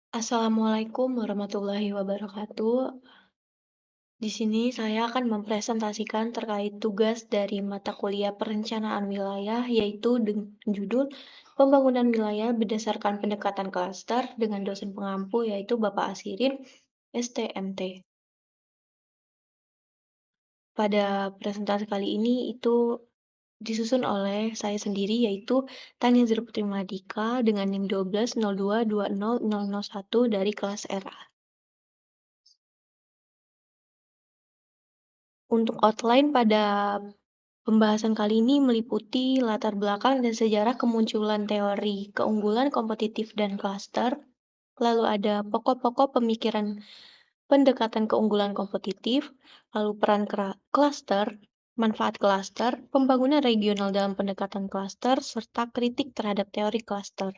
Assalamualaikum warahmatullahi wabarakatuh. Di sini saya akan mempresentasikan terkait tugas dari mata kuliah perencanaan wilayah, yaitu dengan judul Pembangunan Wilayah Berdasarkan Pendekatan Klaster dengan dosen pengampu yaitu Bapak Asirin, STMT. Pada presentasi kali ini itu disusun oleh saya sendiri yaitu Tania Putri Madika dengan NIM 1202200001 dari kelas RA. Untuk outline pada pembahasan kali ini meliputi latar belakang dan sejarah kemunculan teori keunggulan kompetitif dan klaster, lalu ada pokok-pokok pemikiran pendekatan keunggulan kompetitif, lalu peran klaster, manfaat klaster, pembangunan regional dalam pendekatan klaster, serta kritik terhadap teori klaster.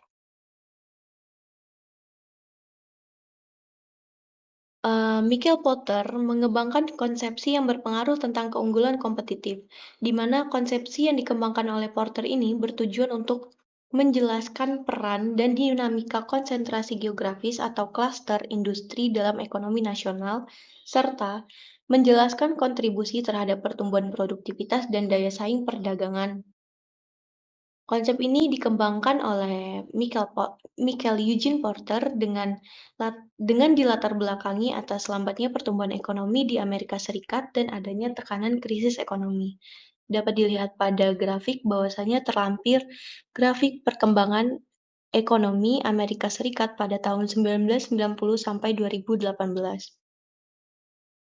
Michael Porter mengembangkan konsepsi yang berpengaruh tentang keunggulan kompetitif, di mana konsepsi yang dikembangkan oleh Porter ini bertujuan untuk menjelaskan peran dan dinamika konsentrasi geografis atau klaster industri dalam ekonomi nasional, serta menjelaskan kontribusi terhadap pertumbuhan produktivitas dan daya saing perdagangan. Konsep ini dikembangkan oleh Michael Eugene Porter dengan dilatar belakangi atas lambatnya pertumbuhan ekonomi di Amerika Serikat dan adanya tekanan krisis ekonomi. Dapat dilihat pada grafik bahwasanya terlampir grafik perkembangan ekonomi Amerika Serikat pada tahun 1990 sampai 2018.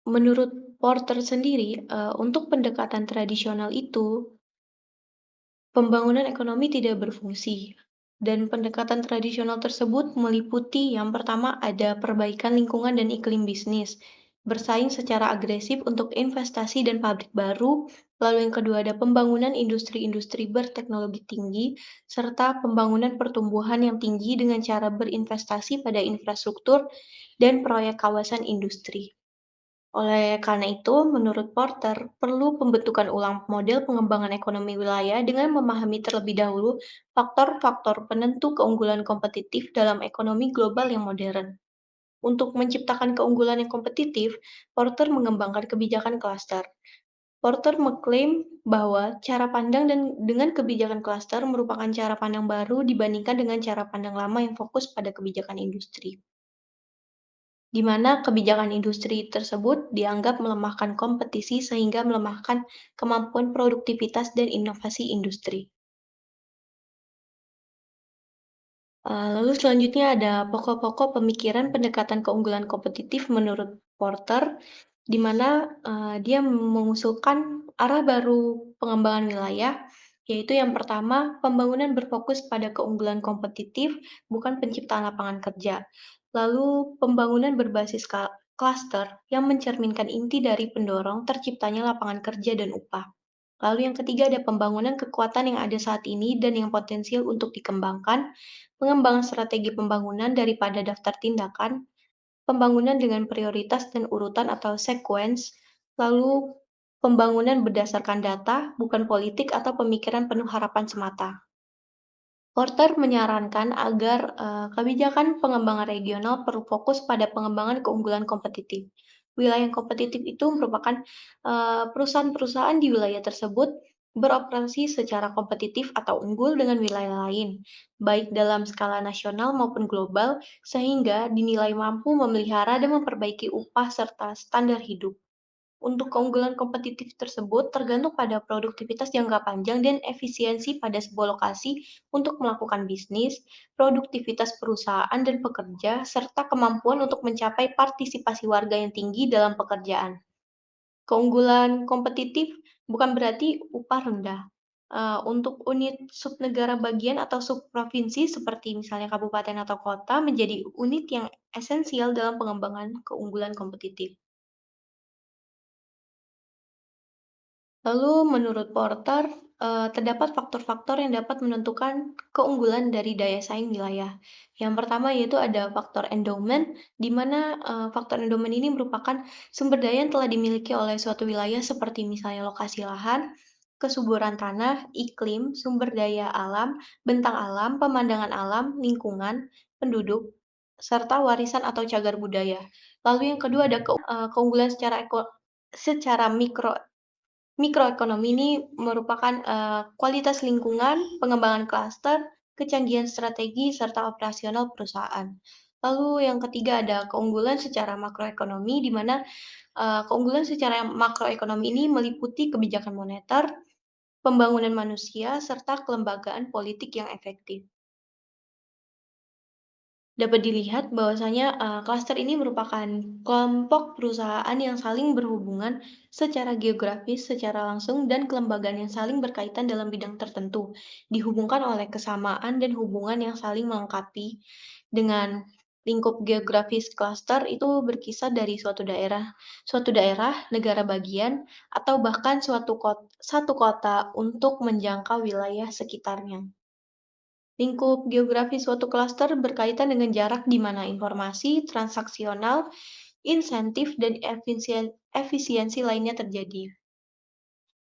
Menurut Porter sendiri, untuk pendekatan tradisional itu pembangunan ekonomi tidak berfungsi, dan pendekatan tradisional tersebut meliputi yang pertama ada perbaikan lingkungan dan iklim bisnis, bersaing secara agresif untuk investasi dan pabrik baru, lalu yang kedua ada pembangunan industri-industri berteknologi tinggi, serta pembangunan pertumbuhan yang tinggi dengan cara berinvestasi pada infrastruktur dan proyek kawasan industri. Oleh karena itu, menurut Porter, perlu pembentukan ulang model pengembangan ekonomi wilayah dengan memahami terlebih dahulu faktor-faktor penentu keunggulan kompetitif dalam ekonomi global yang modern. Untuk menciptakan keunggulan yang kompetitif, Porter mengembangkan kebijakan klaster. Porter mengklaim bahwa cara pandang dengan kebijakan klaster merupakan cara pandang baru dibandingkan dengan cara pandang lama yang fokus pada kebijakan industri, di mana kebijakan industri tersebut dianggap melemahkan kompetisi sehingga melemahkan kemampuan produktivitas dan inovasi industri. Lalu selanjutnya ada pokok-pokok pemikiran pendekatan keunggulan kompetitif menurut Porter, di mana dia mengusulkan arah baru pengembangan wilayah, yaitu yang pertama, pembangunan berfokus pada keunggulan kompetitif, bukan penciptaan lapangan kerja. Lalu pembangunan berbasis klaster yang mencerminkan inti dari pendorong terciptanya lapangan kerja dan upah. Lalu yang ketiga ada pembangunan kekuatan yang ada saat ini dan yang potensial untuk dikembangkan, pengembangan strategi pembangunan daripada daftar tindakan, pembangunan dengan prioritas dan urutan atau sequence, lalu pembangunan berdasarkan data, bukan politik atau pemikiran penuh harapan semata. Porter menyarankan agar kebijakan pengembangan regional perlu fokus pada pengembangan keunggulan kompetitif. Wilayah yang kompetitif itu merupakan perusahaan-perusahaan di wilayah tersebut beroperasi secara kompetitif atau unggul dengan wilayah lain, baik dalam skala nasional maupun global, sehingga dinilai mampu memelihara dan memperbaiki upah serta standar hidup. Untuk keunggulan kompetitif tersebut tergantung pada produktivitas jangka panjang dan efisiensi pada sebuah lokasi untuk melakukan bisnis, produktivitas perusahaan dan pekerja, serta kemampuan untuk mencapai partisipasi warga yang tinggi dalam pekerjaan. Keunggulan kompetitif bukan berarti upah rendah. Untuk unit subnegara bagian atau subprovinsi seperti misalnya kabupaten atau kota menjadi unit yang esensial dalam pengembangan keunggulan kompetitif. Lalu menurut Porter, terdapat faktor-faktor yang dapat menentukan keunggulan dari daya saing wilayah. Yang pertama yaitu ada faktor endowment, di mana faktor endowment ini merupakan sumber daya yang telah dimiliki oleh suatu wilayah seperti misalnya lokasi lahan, kesuburan tanah, iklim, sumber daya alam, bentang alam, pemandangan alam, lingkungan, penduduk. serta warisan atau cagar budaya. Lalu yang kedua ada keunggulan secara mikroekonomi ini merupakan, kualitas lingkungan, pengembangan klaster, kecanggihan strategi, serta operasional perusahaan. Lalu yang ketiga ada keunggulan secara makroekonomi, di mana, keunggulan secara makroekonomi ini meliputi kebijakan moneter, pembangunan manusia, serta kelembagaan politik yang efektif. Dapat dilihat bahwasanya, klaster ini merupakan kelompok perusahaan yang saling berhubungan secara geografis, secara langsung, dan kelembagaan yang saling berkaitan dalam bidang tertentu, dihubungkan oleh kesamaan dan hubungan yang saling melengkapi. Dengan lingkup geografis klaster itu berkisar dari suatu daerah, negara bagian, atau bahkan satu kota untuk menjangkau wilayah sekitarnya. Lingkup geografi suatu klaster berkaitan dengan jarak di mana informasi, transaksional, insentif, dan efisiensi lainnya terjadi.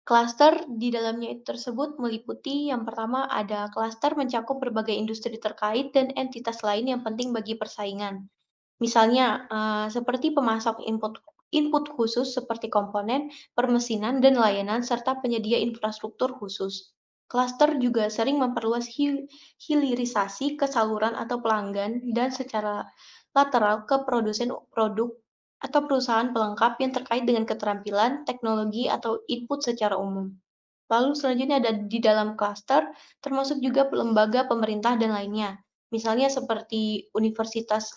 Klaster di dalamnya tersebut meliputi yang pertama ada klaster mencakup berbagai industri terkait dan entitas lain yang penting bagi persaingan. Misalnya, seperti pemasok input input khusus seperti komponen, permesinan, dan layanan, serta penyedia infrastruktur khusus. Klaster juga sering memperluas hilirisasi ke saluran atau pelanggan dan secara lateral ke produsen produk atau perusahaan pelengkap yang terkait dengan keterampilan, teknologi, atau input secara umum. Lalu selanjutnya ada di dalam klaster, termasuk juga lembaga pemerintah dan lainnya. Misalnya seperti universitas,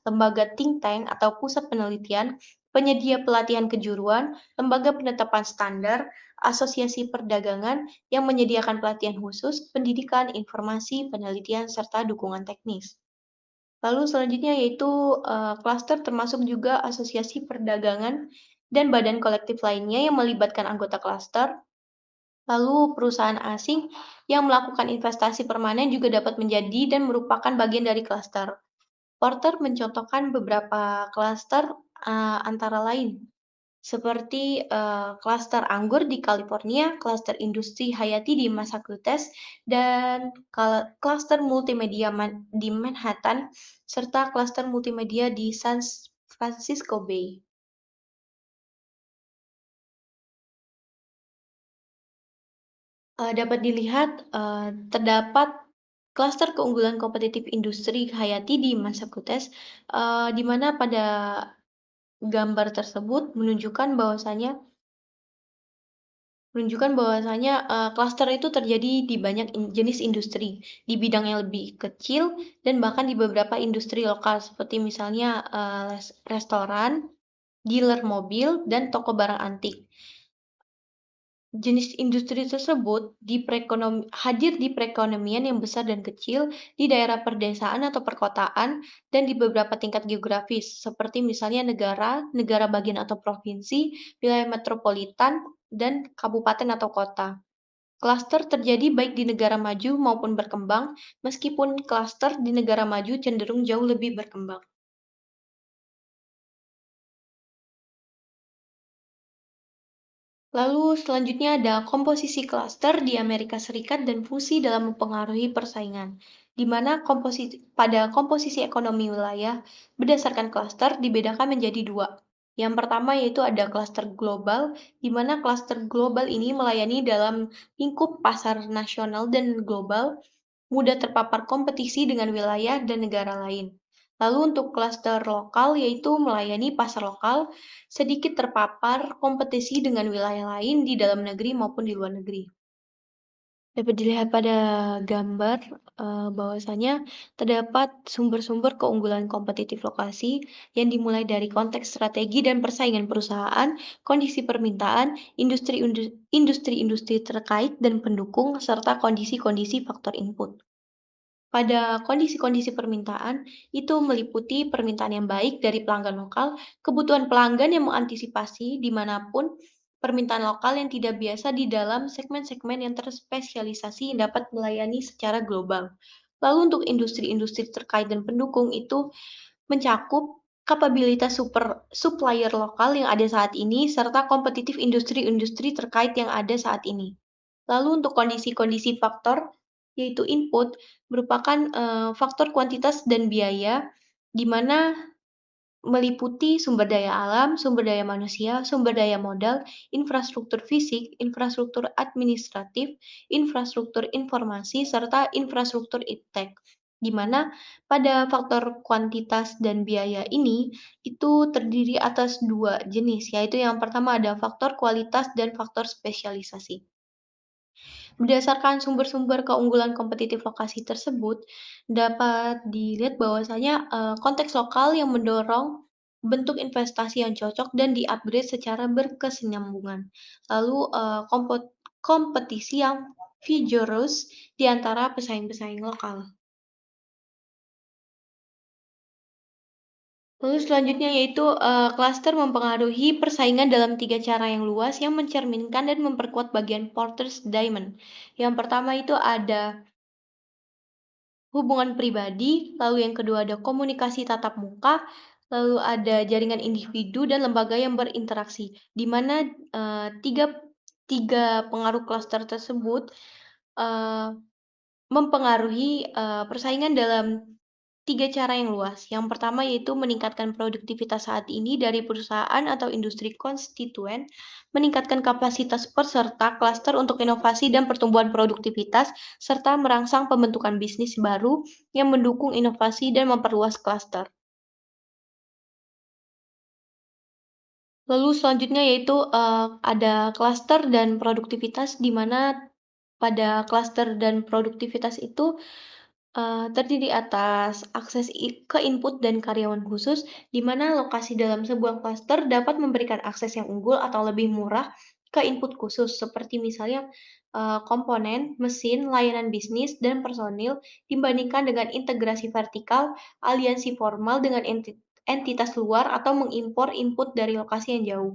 lembaga think tank atau pusat penelitian, penyedia pelatihan kejuruan, lembaga penetapan standar, asosiasi perdagangan yang menyediakan pelatihan khusus, pendidikan, informasi, penelitian, serta dukungan teknis. Lalu selanjutnya yaitu klaster termasuk juga asosiasi perdagangan dan badan kolektif lainnya yang melibatkan anggota klaster. Lalu perusahaan asing yang melakukan investasi permanen juga dapat menjadi dan merupakan bagian dari klaster. Porter mencontohkan beberapa klaster, antara lain seperti, klaster anggur di California, klaster industri hayati di Massachusetts, dan klaster multimedia di Manhattan, serta klaster multimedia di San Francisco Bay. Dapat dilihat, terdapat klaster keunggulan kompetitif industri hayati di Massachusetts, di mana pada gambar tersebut menunjukkan bahwasanya, klaster itu terjadi di banyak jenis industri, di bidang yang lebih kecil dan bahkan di beberapa industri lokal seperti misalnya, restoran, dealer mobil, dan toko barang antik. Jenis industri tersebut hadir di perekonomian yang besar dan kecil, di daerah perdesaan atau perkotaan, dan di beberapa tingkat geografis, seperti misalnya negara, negara bagian atau provinsi, wilayah metropolitan, dan kabupaten atau kota. Klaster terjadi baik di negara maju maupun berkembang, meskipun klaster di negara maju cenderung jauh lebih berkembang. Lalu selanjutnya ada komposisi klaster di Amerika Serikat dan fungsi dalam mempengaruhi persaingan, di mana pada komposisi ekonomi wilayah berdasarkan klaster dibedakan menjadi dua. Yang pertama yaitu ada klaster global, di mana klaster global ini melayani dalam lingkup pasar nasional dan global, mudah terpapar kompetisi dengan wilayah dan negara lain. Lalu untuk klaster lokal yaitu melayani pasar lokal, sedikit terpapar kompetisi dengan wilayah lain di dalam negeri maupun di luar negeri. Dapat dilihat pada gambar, bahwasanya terdapat sumber-sumber keunggulan kompetitif lokasi yang dimulai dari konteks strategi dan persaingan perusahaan, kondisi permintaan, industri-industri terkait dan pendukung, serta kondisi-kondisi faktor input. Pada kondisi-kondisi permintaan, itu meliputi permintaan yang baik dari pelanggan lokal, kebutuhan pelanggan yang mengantisipasi dimanapun, permintaan lokal yang tidak biasa di dalam segmen-segmen yang terspesialisasi yang dapat melayani secara global. Lalu untuk industri-industri terkait dan pendukung itu mencakup kapabilitas supplier lokal yang ada saat ini, serta kompetitif industri-industri terkait yang ada saat ini. Lalu untuk kondisi-kondisi faktor yaitu input, merupakan, faktor kuantitas dan biaya, di mana meliputi sumber daya alam, sumber daya manusia, sumber daya modal, infrastruktur fisik, infrastruktur administratif, infrastruktur informasi, serta infrastruktur iptek. Di mana pada faktor kuantitas dan biaya ini, itu terdiri atas 2 jenis, yaitu yang pertama ada faktor kualitas dan faktor spesialisasi. Berdasarkan sumber-sumber keunggulan kompetitif lokasi tersebut, dapat dilihat bahwasanya, konteks lokal yang mendorong bentuk investasi yang cocok dan di-upgrade secara berkesinambungan. Lalu, kompetisi yang vigorous di antara pesaing-pesaing lokal. Lalu selanjutnya yaitu, klaster mempengaruhi persaingan dalam 3 cara yang luas yang mencerminkan dan memperkuat bagian Porter's Diamond. Yang pertama itu ada hubungan pribadi, lalu yang kedua ada komunikasi tatap muka, lalu ada jaringan individu dan lembaga yang berinteraksi, di mana, tiga tiga pengaruh klaster tersebut, eee, mempengaruhi, persaingan dalam 3 cara yang luas. Yang pertama yaitu meningkatkan produktivitas saat ini dari perusahaan atau industri konstituen, meningkatkan kapasitas peserta klaster untuk inovasi dan pertumbuhan produktivitas, serta merangsang pembentukan bisnis baru yang mendukung inovasi dan memperluas klaster. Lalu selanjutnya yaitu, ada klaster dan produktivitas di mana pada klaster dan produktivitas itu, terdiri atas akses ke input dan karyawan khusus, di mana lokasi dalam sebuah klaster dapat memberikan akses yang unggul atau lebih murah ke input khusus, seperti misalnya, komponen, mesin, layanan bisnis, dan personil, dibandingkan dengan integrasi vertikal, aliansi formal dengan entitas luar, atau mengimpor input dari lokasi yang jauh.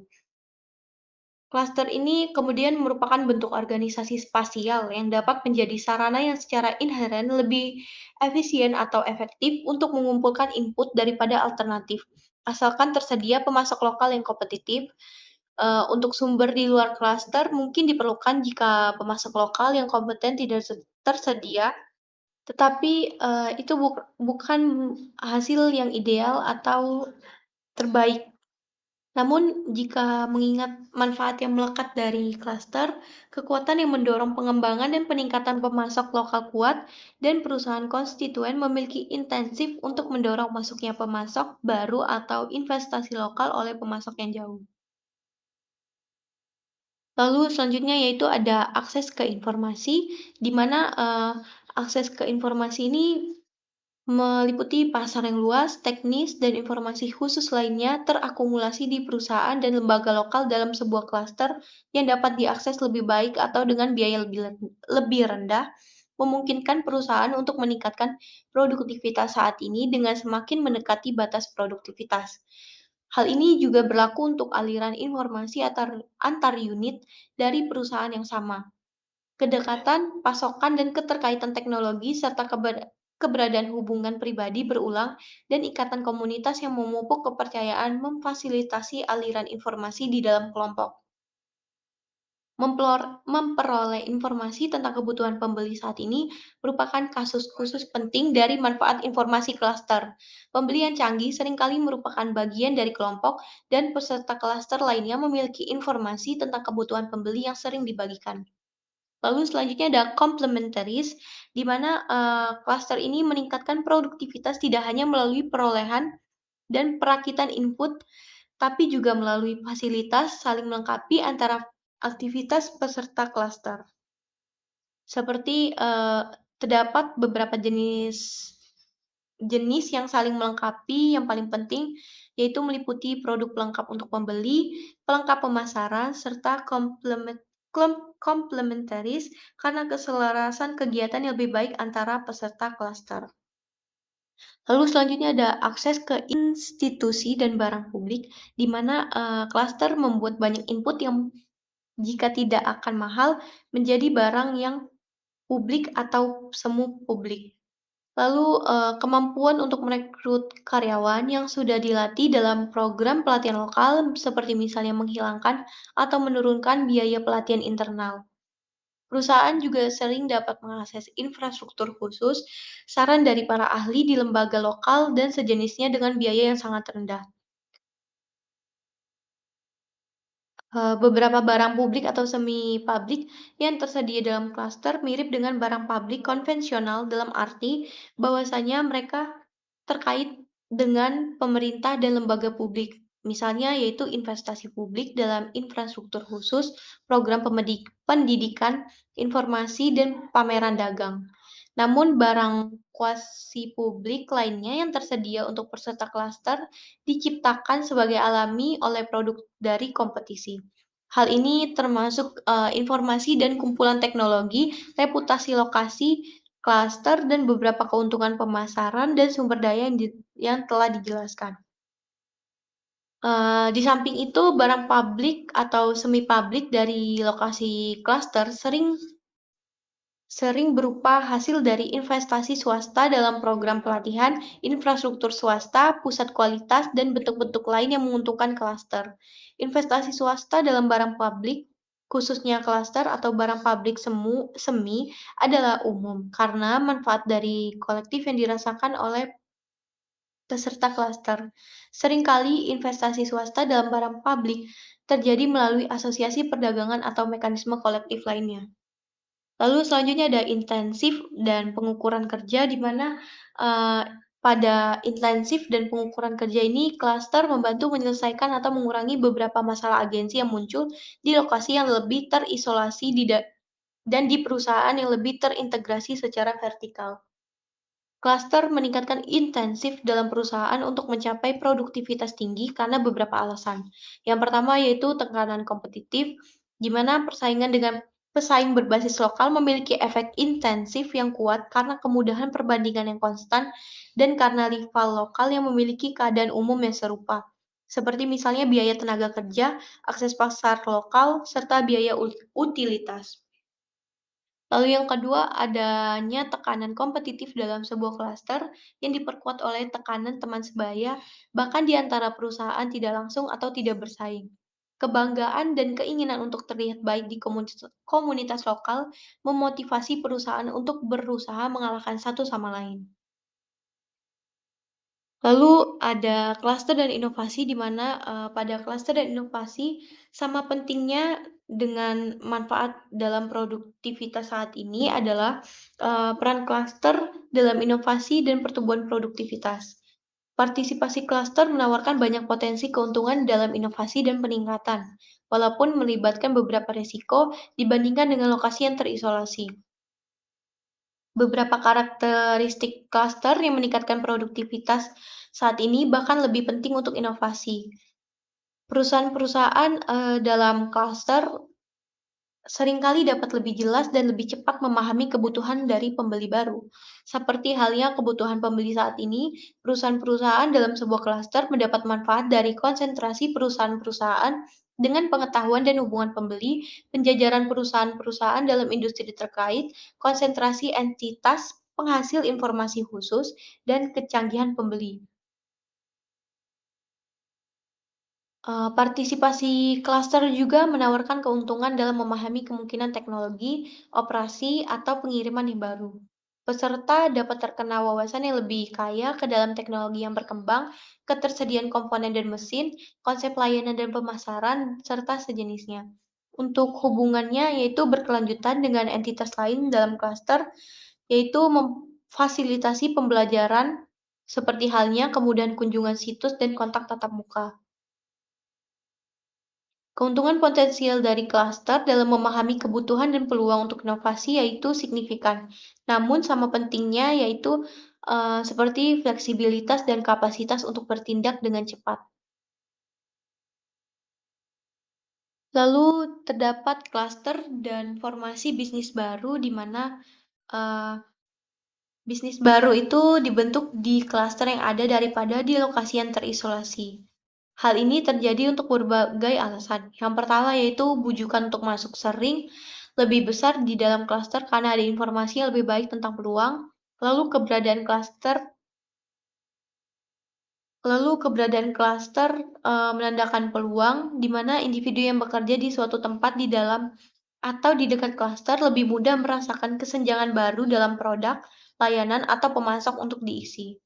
Klaster ini kemudian merupakan bentuk organisasi spasial yang dapat menjadi sarana yang secara inheren lebih efisien atau efektif untuk mengumpulkan input daripada alternatif, asalkan tersedia pemasok lokal yang kompetitif. Untuk sumber di luar klaster mungkin diperlukan jika pemasok lokal yang kompeten tidak tersedia, tetapi, itu bukan hasil yang ideal atau terbaik. Namun, jika mengingat manfaat yang melekat dari klaster, kekuatan yang mendorong pengembangan dan peningkatan pemasok lokal kuat, dan perusahaan konstituen memiliki intensif untuk mendorong masuknya pemasok baru atau investasi lokal oleh pemasok yang jauh. Lalu selanjutnya yaitu ada akses ke informasi, di mana akses ke informasi ini meliputi pasar yang luas, teknis, dan informasi khusus lainnya terakumulasi di perusahaan dan lembaga lokal dalam sebuah klaster yang dapat diakses lebih baik atau dengan biaya lebih rendah, memungkinkan perusahaan untuk meningkatkan produktivitas saat ini dengan semakin mendekati batas produktivitas. Hal ini juga berlaku untuk aliran informasi antar unit dari perusahaan yang sama. Kedekatan, pasokan, dan keterkaitan teknologi, serta keberadaan hubungan pribadi berulang dan ikatan komunitas yang memupuk kepercayaan memfasilitasi aliran informasi di dalam kelompok. Memperoleh informasi tentang kebutuhan pembeli saat ini merupakan kasus khusus penting dari manfaat informasi klaster. Pembeli yang canggih seringkali merupakan bagian dari kelompok, dan peserta klaster lainnya memiliki informasi tentang kebutuhan pembeli yang sering dibagikan. Lalu selanjutnya ada complementaries, di mana, klaster ini meningkatkan produktivitas tidak hanya melalui perolehan dan perakitan input, tapi juga melalui fasilitas saling melengkapi antara aktivitas peserta klaster. Seperti, terdapat beberapa jenis jenis yang saling melengkapi yang paling penting, yaitu meliputi produk pelengkap untuk pembeli, pelengkap pemasaran, serta complementaries karena keselarasan kegiatan yang lebih baik antara peserta klaster. Lalu selanjutnya ada akses ke institusi dan barang publik, di mana, klaster membuat banyak input yang jika tidak akan mahal menjadi barang yang publik atau semu publik. Lalu, kemampuan untuk merekrut karyawan yang sudah dilatih dalam program pelatihan lokal, seperti misalnya menghilangkan atau menurunkan biaya pelatihan internal. Perusahaan juga sering dapat mengakses infrastruktur khusus, saran dari para ahli di lembaga lokal, dan sejenisnya dengan biaya yang sangat rendah. Beberapa barang publik atau semi publik yang tersedia dalam klaster mirip dengan barang publik konvensional dalam arti bahwasanya mereka terkait dengan pemerintah dan lembaga publik. Misalnya yaitu investasi publik dalam infrastruktur khusus, program pendidikan, informasi, dan pameran dagang. Namun barang kuasi publik lainnya yang tersedia untuk peserta klaster diciptakan sebagai alami oleh produk dari kompetisi. Hal ini termasuk, informasi dan kumpulan teknologi, reputasi lokasi, klaster, dan beberapa keuntungan pemasaran dan sumber daya yang telah dijelaskan. Di samping itu, barang publik atau semi publik dari lokasi klaster sering sering berupa hasil dari investasi swasta dalam program pelatihan, infrastruktur swasta, pusat kualitas, dan bentuk-bentuk lain yang menguntungkan klaster. Investasi swasta dalam barang publik, khususnya klaster atau barang publik semi, adalah umum karena manfaat dari kolektif yang dirasakan oleh peserta klaster. Seringkali investasi swasta dalam barang publik terjadi melalui asosiasi perdagangan atau mekanisme kolektif lainnya. Lalu selanjutnya ada intensif dan pengukuran kerja di mana, eee, pada intensif dan pengukuran kerja ini klaster membantu menyelesaikan atau mengurangi beberapa masalah agensi yang muncul di lokasi yang lebih terisolasi dan di perusahaan yang lebih terintegrasi secara vertikal. Klaster meningkatkan intensif dalam perusahaan untuk mencapai produktivitas tinggi karena beberapa alasan. Yang pertama yaitu tekanan kompetitif, di mana persaingan dengan pesaing berbasis lokal memiliki efek intensif yang kuat karena kemudahan perbandingan yang konstan dan karena rival lokal yang memiliki keadaan umum yang serupa. Seperti misalnya biaya tenaga kerja, akses pasar lokal, serta biaya utilitas. Lalu yang kedua, adanya tekanan kompetitif dalam sebuah klaster yang diperkuat oleh tekanan teman sebaya, bahkan di antara perusahaan tidak langsung atau tidak bersaing. Kebanggaan dan keinginan untuk terlihat baik di komunitas lokal memotivasi perusahaan untuk berusaha mengalahkan satu sama lain. Lalu ada klaster dan inovasi di mana, pada klaster dan inovasi sama pentingnya dengan manfaat dalam produktivitas saat ini adalah, peran klaster dalam inovasi dan pertumbuhan produktivitas. Partisipasi klaster menawarkan banyak potensi keuntungan dalam inovasi dan peningkatan, walaupun melibatkan beberapa risiko dibandingkan dengan lokasi yang terisolasi. Beberapa karakteristik klaster yang meningkatkan produktivitas saat ini bahkan lebih penting untuk inovasi. Perusahaan-perusahaan, dalam klaster seringkali dapat lebih jelas dan lebih cepat memahami kebutuhan dari pembeli baru. Seperti halnya kebutuhan pembeli saat ini, perusahaan-perusahaan dalam sebuah klaster mendapat manfaat dari konsentrasi perusahaan-perusahaan dengan pengetahuan dan hubungan pembeli, penjajaran perusahaan-perusahaan dalam industri terkait, konsentrasi entitas penghasil informasi khusus, dan kecanggihan pembeli. Partisipasi klaster juga menawarkan keuntungan dalam memahami kemungkinan teknologi, operasi, atau pengiriman yang baru. Peserta dapat terkena wawasan yang lebih kaya ke dalam teknologi yang berkembang, ketersediaan komponen dan mesin, konsep layanan dan pemasaran, serta sejenisnya. Untuk hubungannya yaitu berkelanjutan dengan entitas lain dalam klaster, yaitu memfasilitasi pembelajaran, seperti halnya kemudahan kunjungan situs dan kontak tatap muka. Keuntungan potensial dari klaster dalam memahami kebutuhan dan peluang untuk inovasi yaitu signifikan. Namun sama pentingnya yaitu, seperti fleksibilitas dan kapasitas untuk bertindak dengan cepat. Lalu terdapat klaster dan formasi bisnis baru di mana, eee, bisnis baru itu dibentuk di klaster yang ada daripada di lokasi yang terisolasi. Hal ini terjadi untuk berbagai alasan. Yang pertama yaitu bujukan untuk masuk sering lebih besar di dalam klaster karena ada informasi yang lebih baik tentang peluang. Lalu keberadaan klaster lalu keberadaan klaster menandakan peluang di mana individu yang bekerja di suatu tempat di dalam atau di dekat klaster lebih mudah merasakan kesenjangan baru dalam produk, layanan, atau pemasok untuk diisi.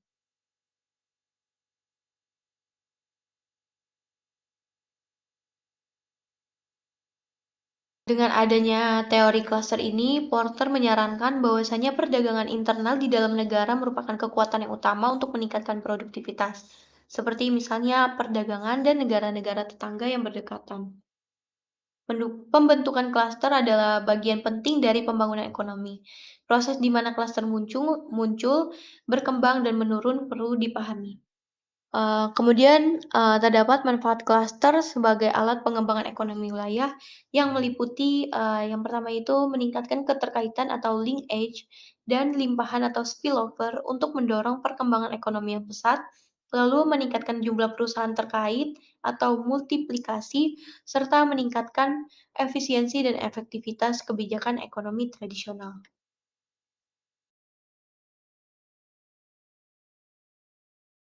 Dengan adanya teori klaster ini, Porter menyarankan bahwasanya perdagangan internal di dalam negara merupakan kekuatan yang utama untuk meningkatkan produktivitas, seperti misalnya perdagangan dan negara-negara tetangga yang berdekatan. Pembentukan klaster adalah bagian penting dari pembangunan ekonomi. Proses di mana klaster muncul, berkembang, dan menurun perlu dipahami. Kemudian, terdapat manfaat klaster sebagai alat pengembangan ekonomi wilayah yang meliputi, yang pertama itu meningkatkan keterkaitan atau linkage dan limpahan atau spillover untuk mendorong perkembangan ekonomi yang pesat, lalu meningkatkan jumlah perusahaan terkait atau multiplikasi, serta meningkatkan efisiensi dan efektivitas kebijakan ekonomi tradisional.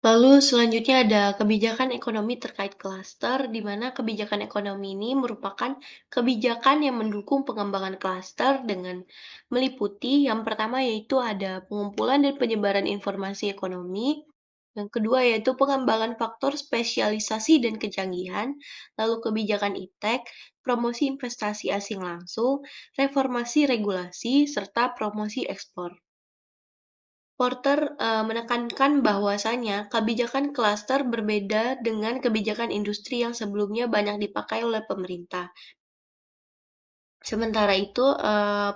Lalu selanjutnya ada kebijakan ekonomi terkait klaster, di mana kebijakan ekonomi ini merupakan kebijakan yang mendukung pengembangan klaster dengan meliputi yang pertama yaitu ada pengumpulan dan penyebaran informasi ekonomi, yang kedua yaitu pengembangan faktor spesialisasi dan kecanggihan, lalu kebijakan iptek, promosi investasi asing langsung, reformasi regulasi, serta promosi ekspor. Porter, menekankan bahwasanya kebijakan klaster berbeda dengan kebijakan industri yang sebelumnya banyak dipakai oleh pemerintah. Sementara itu,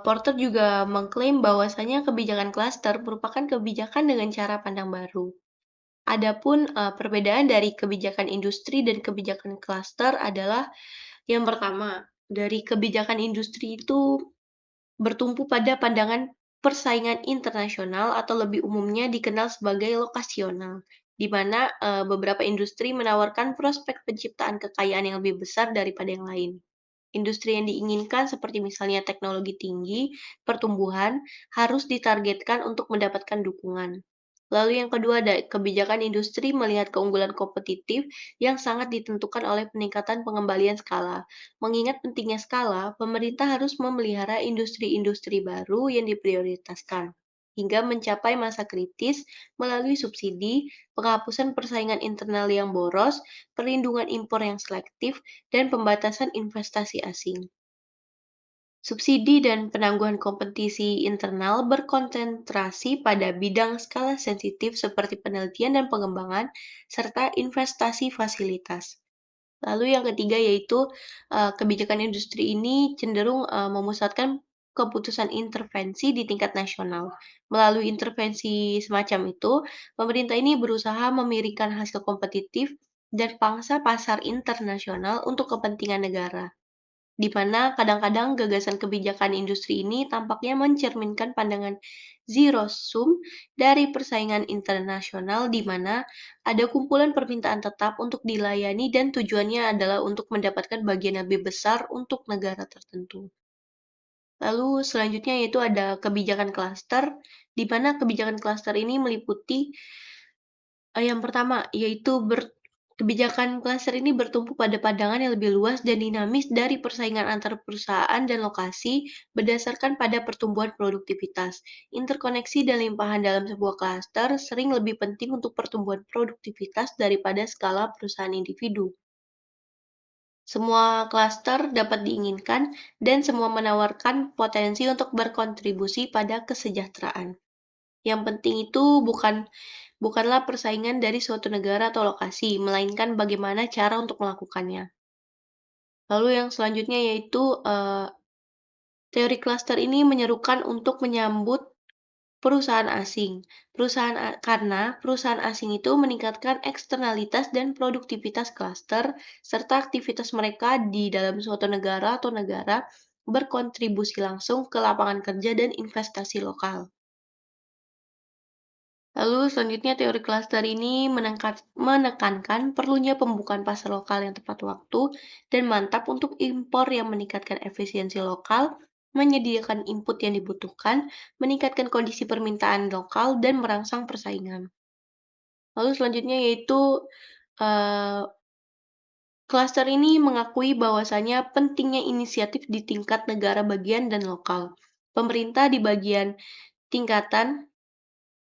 Porter juga mengklaim bahwasanya kebijakan klaster merupakan kebijakan dengan cara pandang baru. Adapun, perbedaan dari kebijakan industri dan kebijakan klaster adalah yang pertama, dari kebijakan industri itu bertumpu pada pandangan persaingan internasional atau lebih umumnya dikenal sebagai lokasional, di mana beberapa industri menawarkan prospek penciptaan kekayaan yang lebih besar daripada yang lain. Industri yang diinginkan seperti misalnya teknologi tinggi, pertumbuhan, harus ditargetkan untuk mendapatkan dukungan. Lalu yang kedua ada kebijakan industri melihat keunggulan kompetitif yang sangat ditentukan oleh peningkatan pengembalian skala. Mengingat pentingnya skala, pemerintah harus memelihara industri-industri baru yang diprioritaskan hingga mencapai masa kritis melalui subsidi, penghapusan persaingan internal yang boros, perlindungan impor yang selektif, dan pembatasan investasi asing. Subsidi dan penangguhan kompetisi internal berkonsentrasi pada bidang skala sensitif seperti penelitian dan pengembangan, serta investasi fasilitas. Lalu yang ketiga yaitu, kebijakan industri ini cenderung, memusatkan keputusan intervensi di tingkat nasional. Melalui intervensi semacam itu, pemerintah ini berusaha memiringkan hasil kompetitif dan pangsa pasar internasional untuk kepentingan negara. Di mana kadang-kadang gagasan kebijakan industri ini tampaknya mencerminkan pandangan zero-sum dari persaingan internasional di mana ada kumpulan permintaan tetap untuk dilayani dan tujuannya adalah untuk mendapatkan bagian lebih besar untuk negara tertentu. Lalu selanjutnya yaitu ada kebijakan klaster, di mana kebijakan klaster ini meliputi yang pertama, yaitu kebijakan klaster ini bertumpu pada pandangan yang lebih luas dan dinamis dari persaingan antar perusahaan dan lokasi berdasarkan pada pertumbuhan produktivitas. Interkoneksi dan limpahan dalam sebuah klaster sering lebih penting untuk pertumbuhan produktivitas daripada skala perusahaan individu. Semua klaster dapat diinginkan dan semua menawarkan potensi untuk berkontribusi pada kesejahteraan. Yang penting itu bukanlah persaingan dari suatu negara atau lokasi, melainkan bagaimana cara untuk melakukannya. Lalu yang selanjutnya yaitu, teori klaster ini menyerukan untuk menyambut perusahaan asing. Karena perusahaan asing itu meningkatkan eksternalitas dan produktivitas klaster, serta aktivitas mereka di dalam suatu negara atau negara berkontribusi langsung ke lapangan kerja dan investasi lokal. Lalu selanjutnya teori klaster ini menekankan perlunya pembukaan pasar lokal yang tepat waktu dan mantap untuk impor yang meningkatkan efisiensi lokal, menyediakan input yang dibutuhkan, meningkatkan kondisi permintaan lokal, dan merangsang persaingan. Lalu selanjutnya yaitu, Klaster ini mengakui bahwasannya pentingnya inisiatif di tingkat negara bagian dan lokal. Pemerintah di bagian tingkatan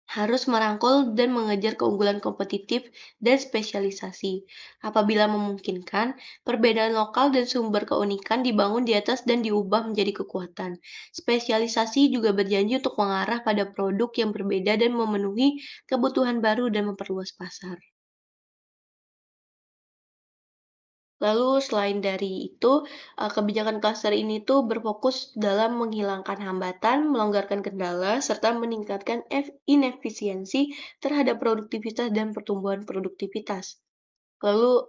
harus merangkul dan mengejar keunggulan kompetitif dan spesialisasi. Apabila memungkinkan, perbedaan lokal dan sumber keunikan dibangun di atas dan diubah menjadi kekuatan. Spesialisasi juga berjanji untuk mengarah pada produk yang berbeda dan memenuhi kebutuhan baru dan memperluas pasar. Lalu selain dari itu, kebijakan klaster ini tuh berfokus dalam menghilangkan hambatan, melonggarkan kendala, serta meningkatkan inefisiensi terhadap produktivitas dan pertumbuhan produktivitas. Lalu,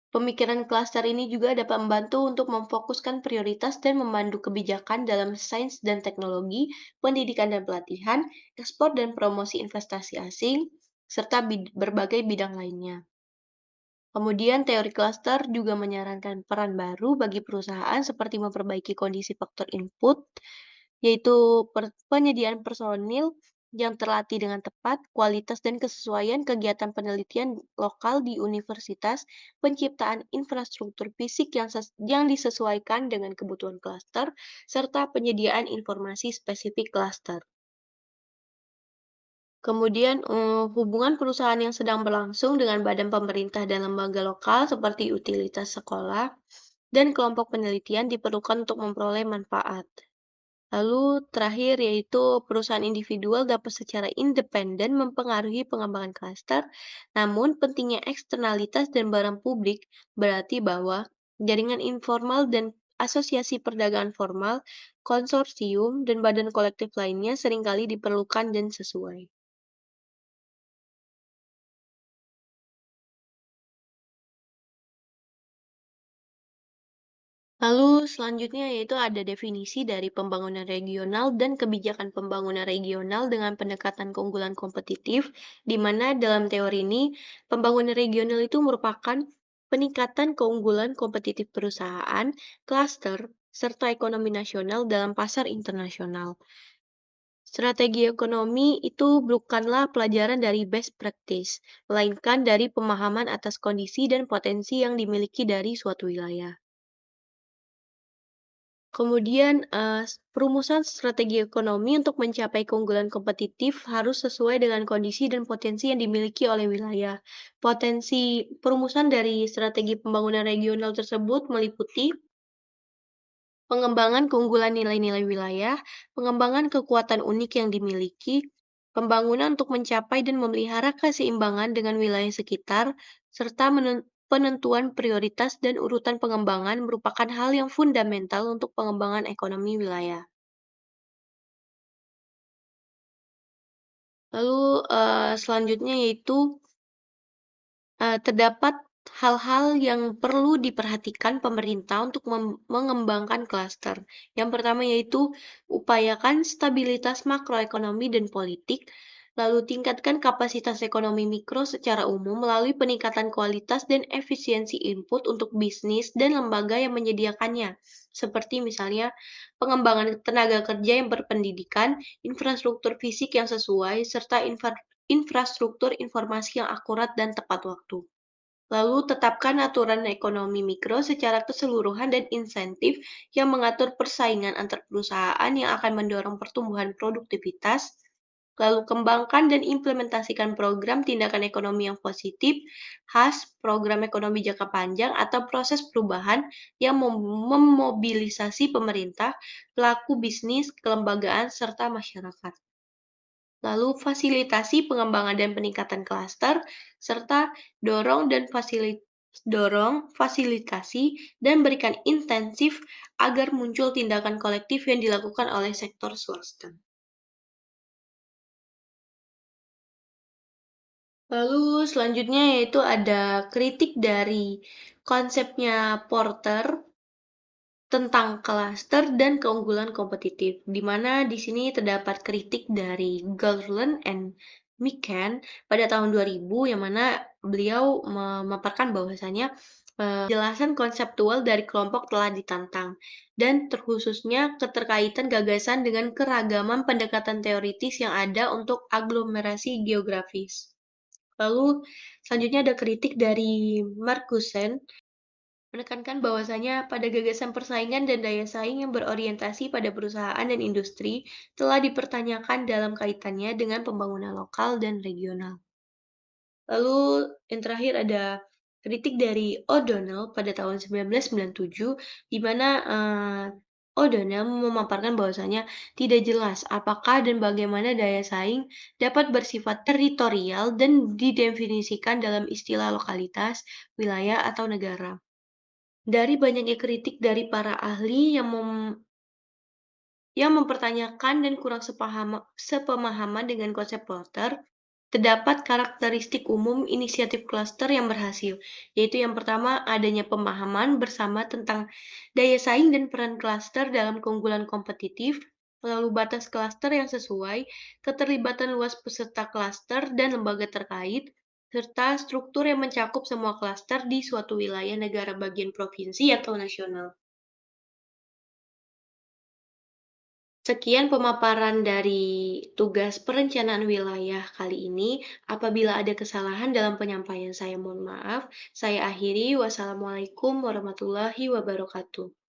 pemikiran klaster ini juga dapat membantu untuk memfokuskan prioritas dan memandu kebijakan dalam sains dan teknologi, pendidikan dan pelatihan, ekspor dan promosi investasi asing, serta berbagai bidang lainnya. Kemudian teori klaster juga menyarankan peran baru bagi perusahaan seperti memperbaiki kondisi faktor input, yaitu penyediaan personil yang terlatih dengan tepat, kualitas dan kesesuaian kegiatan penelitian lokal di universitas, penciptaan infrastruktur fisik yang disesuaikan dengan kebutuhan klaster, serta penyediaan informasi spesifik klaster. Kemudian, hubungan perusahaan yang sedang berlangsung dengan badan pemerintah dan lembaga lokal seperti utilitas sekolah dan kelompok penelitian diperlukan untuk memperoleh manfaat. Lalu terakhir yaitu perusahaan individual dapat secara independen mempengaruhi pengembangan klaster, namun pentingnya eksternalitas dan barang publik berarti bahwa jaringan informal dan asosiasi perdagangan formal, konsorsium, dan badan kolektif lainnya seringkali diperlukan dan sesuai. Lalu selanjutnya yaitu ada definisi dari pembangunan regional dan kebijakan pembangunan regional dengan pendekatan keunggulan kompetitif, di mana dalam teori ini pembangunan regional itu merupakan peningkatan keunggulan kompetitif perusahaan, klaster, serta ekonomi nasional dalam pasar internasional. Strategi ekonomi itu bukanlah pelajaran dari best practice, melainkan dari pemahaman atas kondisi dan potensi yang dimiliki dari suatu wilayah. Kemudian, perumusan strategi ekonomi untuk mencapai keunggulan kompetitif harus sesuai dengan kondisi dan potensi yang dimiliki oleh wilayah. Potensi perumusan dari strategi pembangunan regional tersebut meliputi pengembangan keunggulan nilai-nilai wilayah, pengembangan kekuatan unik yang dimiliki, pembangunan untuk mencapai dan memelihara keseimbangan dengan wilayah sekitar, serta penentuan prioritas dan urutan pengembangan merupakan hal yang fundamental untuk pengembangan ekonomi wilayah. Lalu, selanjutnya yaitu terdapat hal-hal yang perlu diperhatikan pemerintah untuk mengembangkan klaster. Yang pertama yaitu upayakan stabilitas makroekonomi dan politik, lalu tingkatkan kapasitas ekonomi mikro secara umum melalui peningkatan kualitas dan efisiensi input untuk bisnis dan lembaga yang menyediakannya, seperti misalnya pengembangan tenaga kerja yang berpendidikan, infrastruktur fisik yang sesuai, serta infrastruktur informasi yang akurat dan tepat waktu. Lalu tetapkan aturan ekonomi mikro secara keseluruhan dan insentif yang mengatur persaingan antar perusahaan yang akan mendorong pertumbuhan produktivitas. Lalu kembangkan dan implementasikan program tindakan ekonomi yang positif, khas program ekonomi jangka panjang atau proses perubahan yang memobilisasi pemerintah, pelaku bisnis, kelembagaan, serta masyarakat. Lalu fasilitasi pengembangan dan peningkatan klaster, serta dorong, fasilitasi, dan berikan intensif agar muncul tindakan kolektif yang dilakukan oleh sektor swasta. Lalu selanjutnya yaitu ada kritik dari konsepnya Porter tentang klaster dan keunggulan kompetitif, di mana di sini terdapat kritik dari Garland and McCann pada tahun 2000 yang mana beliau memaparkan bahwasanya penjelasan konseptual dari kelompok telah ditantang dan terkhususnya keterkaitan gagasan dengan keragaman pendekatan teoritis yang ada untuk aglomerasi geografis. Lalu selanjutnya ada kritik dari Markusen, menekankan bahwasanya pada gagasan persaingan dan daya saing yang berorientasi pada perusahaan dan industri telah dipertanyakan dalam kaitannya dengan pembangunan lokal dan regional. Lalu yang terakhir ada kritik dari O'Donnell pada tahun 1997, di mana, O'Donnell memaparkan bahwasanya tidak jelas apakah dan bagaimana daya saing dapat bersifat teritorial dan didefinisikan dalam istilah lokalitas, wilayah, atau negara. Dari banyaknya kritik dari para ahli yang mempertanyakan dan kurang sepemahaman dengan konsep Porter, terdapat karakteristik umum inisiatif klaster yang berhasil, yaitu yang pertama, adanya pemahaman bersama tentang daya saing dan peran klaster dalam keunggulan kompetitif, lalu batas klaster yang sesuai, keterlibatan luas peserta klaster dan lembaga terkait, serta struktur yang mencakup semua klaster di suatu wilayah negara bagian provinsi atau nasional. Sekian pemaparan dari tugas perencanaan wilayah kali ini. Apabila ada kesalahan dalam penyampaian saya, mohon maaf. Saya akhiri. Wassalamualaikum warahmatullahi wabarakatuh.